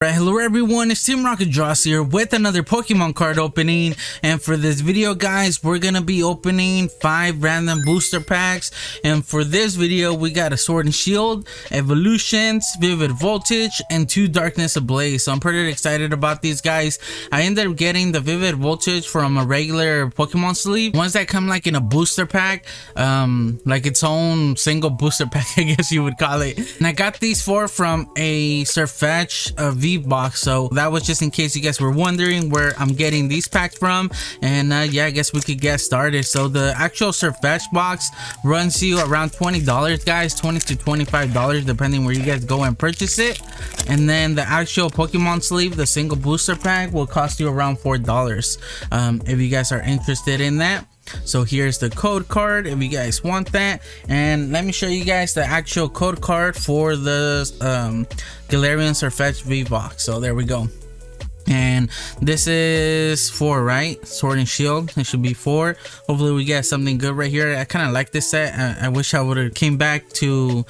Right, hello everyone, it's Team Rocket Dross here with another Pokemon card opening, and for this video guys we're gonna be opening 5 random booster packs. And for this video we got a Sword and Shield, Evolutions, Vivid Voltage, and 2 Darkness Ablaze. So I'm pretty excited about these guys. I ended up getting the Vivid Voltage from a regular Pokemon sleeve, ones that come like in a booster pack, like its own single booster pack I guess you would call it. And I got these 4 from a Surfetch box, so that was just in case you guys were wondering where I'm getting these packs from. And yeah, I guess we could get started. So the actual Surfetch box runs you around $20 guys, $20 to $25 depending where you guys go and purchase it. And then the actual Pokemon sleeve, the single booster pack, will cost you around $4 if you guys are interested in that. So here's the code card if you guys want that, and let me show you guys the actual code card for the Galarian Surfetch V box. So there we go, and this is 4, right? Sword and Shield, it should be 4. Hopefully we get something good right here. I kind of like this set. I wish I would have came back to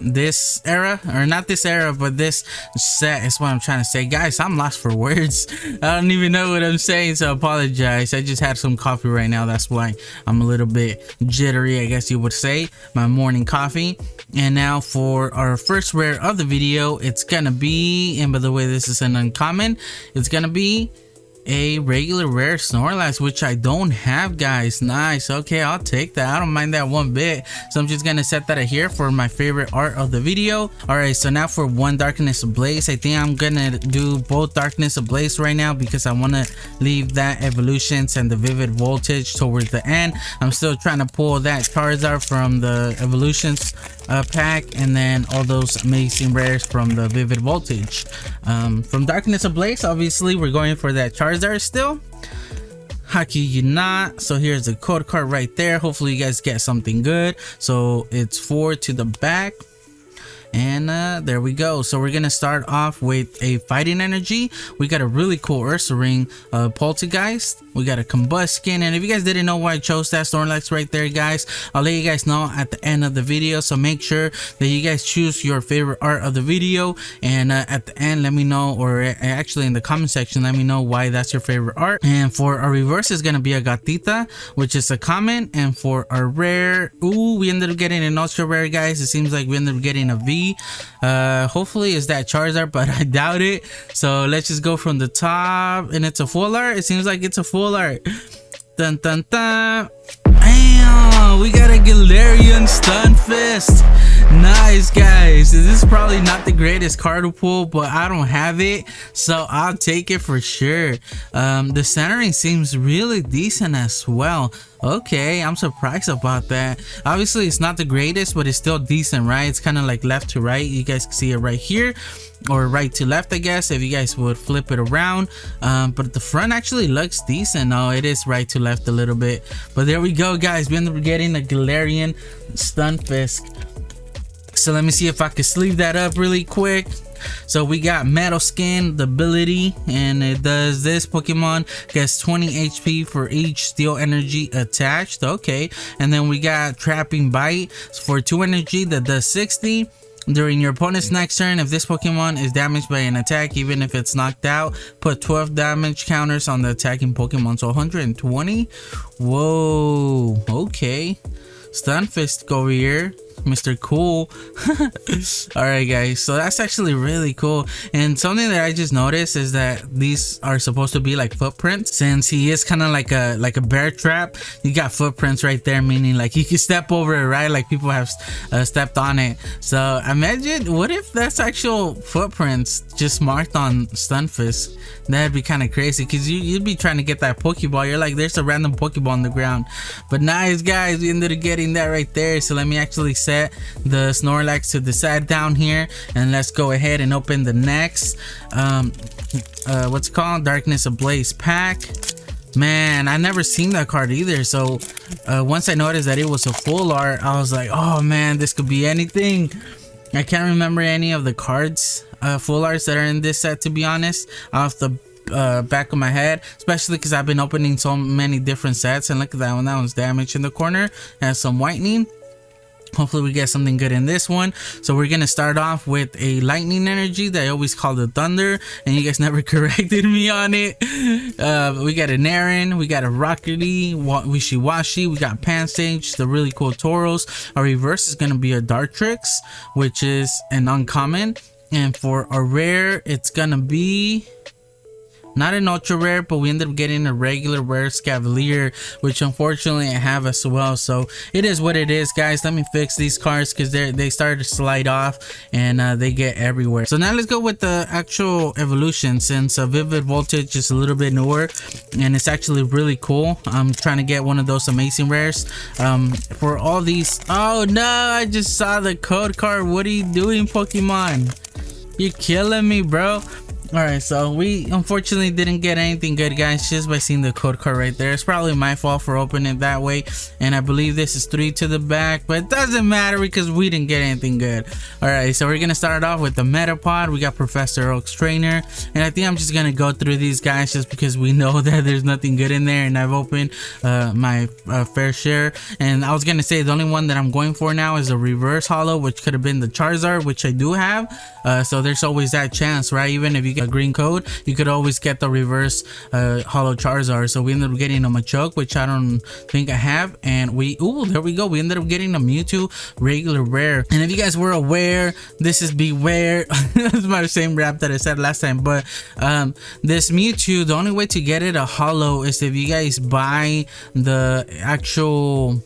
this era, or not this era, but this set is what I'm trying to say. Guys, I'm lost for words. I don't even know what I'm saying, so I apologize. I just had some coffee right now, that's why I'm a little bit jittery, I guess you would say. My morning coffee. And now for our first rare of the video, it's gonna be, and by the way this is an uncommon, it's gonna be a regular rare Snorlax, which I don't have guys. Nice, okay, I'll take that. I don't mind that one bit. So I'm just gonna set that here for my favorite art of the video. All right, so now for 1 Darkness Ablaze, I think I'm gonna do both Darkness Ablaze right now because I want to leave that Evolutions and the Vivid Voltage towards the end. I'm still trying to pull that Charizard from the Evolutions pack, and then all those amazing rares from the Vivid Voltage. From Darkness Ablaze, obviously we're going for that Charizard still. How can you not? So here's the code card right there. Hopefully you guys get something good. So it's 4 to the back, and there we go. So we're gonna start off with a Fighting Energy. We got a really cool Ursaring Poltergeist. We got a Combustion, and if you guys didn't know why I chose that Snorlax right there guys, I'll let you guys know at the end of the video. So make sure that you guys choose your favorite art of the video, and at the end let me know, or actually in the comment section let me know why that's your favorite art. And for our reverse is gonna be a Gatita, which is a common. And for our rare, ooh, we ended up getting an ultra rare guys. It seems like we ended up getting a V. Hopefully it's that Charizard, but I doubt it. So let's just go from the top, and it's a full art. It seems like it's a full art. Dun dun dun. Damn, we got a Galarian Stunfist. Nice guys. This is probably not the greatest card to pull, but I don't have it, so I'll take it for sure. The centering seems really decent as well. Okay, I'm surprised about that. Obviously it's not the greatest, but it's still decent, right? It's kind of like left to right. You guys can see it right here, or right to left I guess if you guys would flip it around. But the front actually looks decent. Oh, it is right to left a little bit, but there we go guys. We ended up getting a Galarian Stunfisk. So let me see if I can sleeve that up really quick. So we got Metal Skin, the ability, and it does this. Pokemon gets 20 HP for each steel energy attached. Okay, and then we got Trapping Bite for 2 energy that does 60 during your opponent's next turn. If this Pokemon is damaged by an attack, even if it's knocked out, put 12 damage counters on the attacking Pokemon. So 120. Whoa, okay. Stunfisk over here, Mr. Cool. All right guys, so that's actually really cool. And something that I just noticed is that these are supposed to be like footprints. Since he is kind of like a bear trap, you got footprints right there, meaning like you can step over it, right? Like people have stepped on it. So imagine, what if that's actual footprints just marked on Stunfisk? That'd be kind of crazy, because you'd be trying to get that Pokeball. You're like, there's a random Pokeball on the ground. But nice guys, we ended up getting that right there. So let me actually set the Snorlax to the side down here, and let's go ahead and open the next what's it called, Darkness Ablaze pack. Man, I never seen that card either. So once I noticed that it was a full art, I was like, oh man, this could be anything. I can't remember any of the cards full arts that are in this set, to be honest, off the back of my head, especially because I've been opening so many different sets. And look at that one, that one's damaged in the corner, has some whitening. Hopefully we get something good in this one. So we're gonna start off with a lightning energy that I always call the thunder, and you guys never corrected me on it. We got an Aaron, we got a Rockety, Wishy-Washy, we got Pansage, the really cool Tauros. Our reverse is gonna be a Dartrix, which is an uncommon, and for a rare it's gonna be not an ultra rare, but we ended up getting a regular rare Scavalier, which unfortunately I have as well. So it is what it is, guys. Let me fix these cards because they started to slide off and they get everywhere. So now let's go with the actual evolution, since Vivid Voltage is a little bit newer and it's actually really cool. I'm trying to get one of those amazing rares for all these. Oh no, I just saw the code card. What are you doing, Pokemon? You're killing me, bro. Alright, so we unfortunately didn't get anything good, guys, just by seeing the code card right there. It's probably my fault for opening it that way, and I believe this is 3 to the back, but it doesn't matter because we didn't get anything good. Alright, so we're gonna start off with the Metapod. We got Professor Oak's trainer, and I think I'm just gonna go through these guys just because we know that there's nothing good in there, and I've opened my fair share. And I was gonna say the only one that I'm going for now is a reverse holo, which could have been the Charizard, which I do have. So there's always that chance, right? Even if you get a green code, you could always get the reverse holo Charizard. So we ended up getting a Machoke, which I don't think I have, and there we go, we ended up getting a Mewtwo regular rare. And if you guys were aware, this is Beware. That's my same rap that I said last time, but this Mewtwo, the only way to get it a holo is if you guys buy the actual,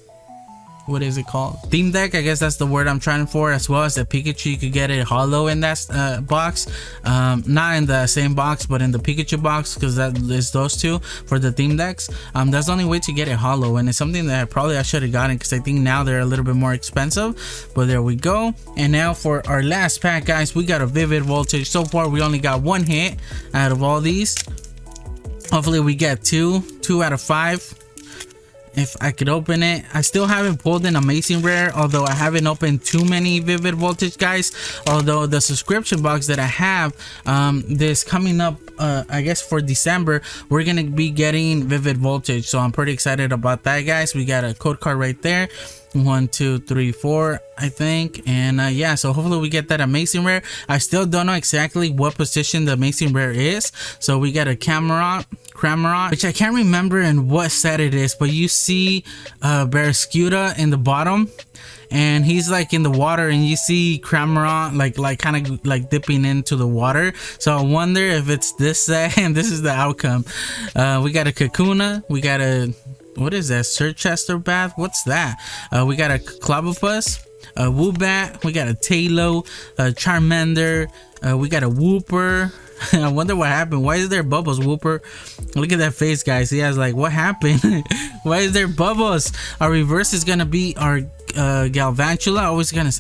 what is it called, theme deck, I guess that's the word I'm trying for, as well as the Pikachu. You could get it holo in that box, not in the same box but in the Pikachu box, because that is those two for the theme decks. That's the only way to get it holo, and it's something that I should have gotten, because I think now they're a little bit more expensive. But there we go. And now for our last pack, guys, we got a Vivid Voltage. So far we only got one hit out of all these. Hopefully we get two out of 5. If I could open it. I still haven't pulled an amazing rare, although I haven't opened too many Vivid Voltage, guys. Although the subscription box that I have, this coming up, I guess for December, we're gonna be getting Vivid Voltage, so I'm pretty excited about that, guys. We got a code card right there, 1 2 3 4, I think. And yeah, so hopefully we get that amazing rare. I still don't know exactly what position the amazing rare is. So we got a Cramorant, which I can't remember in what set it is, but you see Barraskewda in the bottom, and he's like in the water, and you see Cramorant like kind of like dipping into the water. So I wonder if it's this set and this is the outcome. We got a Kakuna, we got a, what is that, Chichester Bath? What's that? We got a Clobbopus, a Woobat, we got a Tailo, a Charmander, we got a Wooper. I wonder what happened. Why is there bubbles, Wooper? Look at that face, guys. He has like, what happened? Why is there bubbles? Our reverse is gonna be our Galvantula.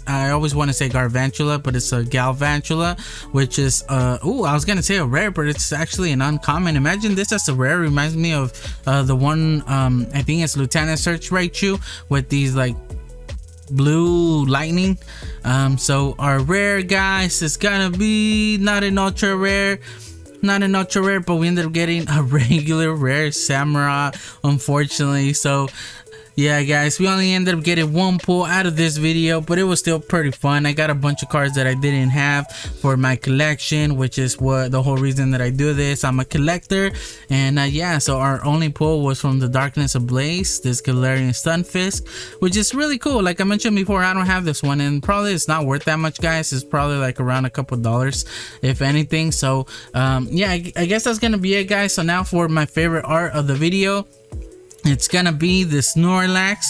I always want to say Garvantula, but it's a Galvantula, which is I was gonna say a rare, but it's actually an uncommon. Imagine this as a rare. Reminds me of the one, I think it's Lieutenant Search Raichu with these like blue lightning. So our rare, guys, is gonna be not an ultra rare, but we ended up getting a regular rare Samurai, unfortunately. So yeah, guys, we only ended up getting one pull out of this video, but it was still pretty fun. I got a bunch of cards that I didn't have for my collection, which is what the whole reason that I do this. I'm a collector. And yeah, so our only pull was from the Darkness Ablaze, this Galarian Stunfisk, which is really cool. Like I mentioned before, I don't have this one, and probably it's not worth that much, guys. It's probably like around a couple dollars, if anything. So yeah, I guess that's gonna be it, guys. So now for my favorite art of the video, it's gonna be the Snorlax.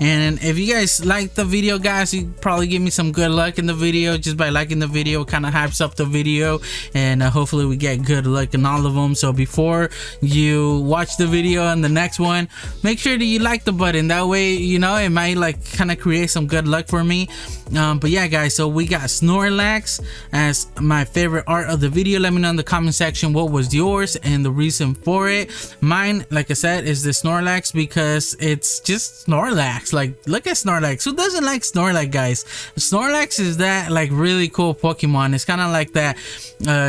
And if you guys like the video, guys, you probably give me some good luck in the video just by liking the video. Kind of hypes up the video, and hopefully we get good luck in all of them. So before you watch the video and the next one, make sure that you like the button. That way, you know, it might like kind of create some good luck for me. But yeah, guys, so we got Snorlax as my favorite art of the video. Let me know in the comment section what was yours and the reason for it. Mine, like I said, is the Snorlax, because it's just Snorlax. Like, look at Snorlax. Who doesn't like Snorlax, guys? Snorlax is that like really cool Pokemon. It's kind of like that.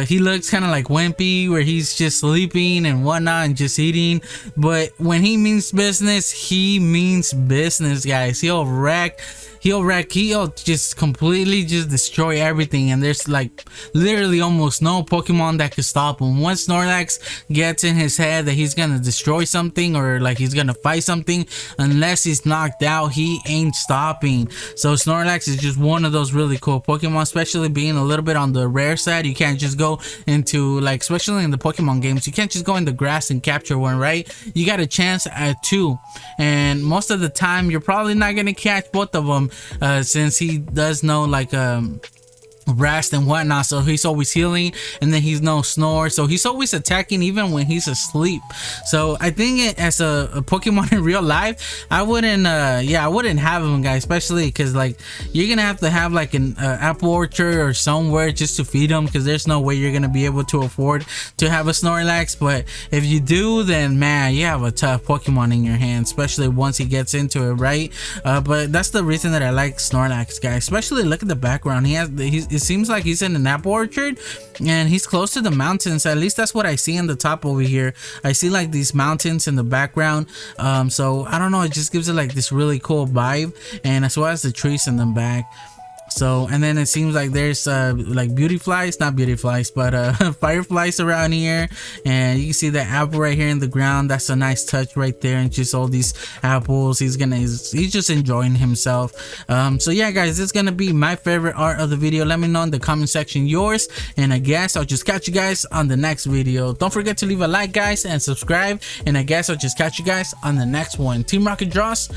He looks kind of like Wimpy, where he's just sleeping and whatnot and just eating. But when he means business, he means business, guys. He'll wreck he'll just completely just destroy everything, and there's like literally almost no Pokemon that could stop him. Once Snorlax gets in his head that he's gonna destroy something or like he's gonna fight something, unless he's knocked out, he ain't stopping. So Snorlax is just one of those really cool Pokemon, especially being a little bit on the rare side. You can't just go into, like, especially in the Pokemon games, you can't just go in the grass and capture one, right? You got a chance at 2, and most of the time you're probably not gonna catch both of them, since he does know like rest and whatnot, so he's always healing, and then he's no snore, so he's always attacking even when he's asleep. So I think as a Pokemon in real life, I wouldn't I wouldn't have him, guys, especially because like you're gonna have to have like an apple orchard or somewhere just to feed him, because there's no way you're gonna be able to afford to have a Snorlax. But if you do, then man, you have a tough Pokemon in your hands, especially once he gets into it, right? But that's the reason that I like Snorlax, guys. Especially look at the background. It seems like he's in an apple orchard, and he's close to the mountains. At least that's what I see in the top over here. I see like these mountains in the background. So I don't know, it just gives it like this really cool vibe, and as well as the trees in the back. So, and then it seems like there's like fireflies around here, and you can see the apple right here in the ground. That's a nice touch right there, and just all these apples. He's just enjoying himself. So yeah, guys, this is gonna be my favorite art of the video. Let me know in the comment section yours, and I guess I'll just catch you guys on the next video. Don't forget to leave a like, guys, and subscribe, and I guess I'll just catch you guys on the next one. Team Rocket Draws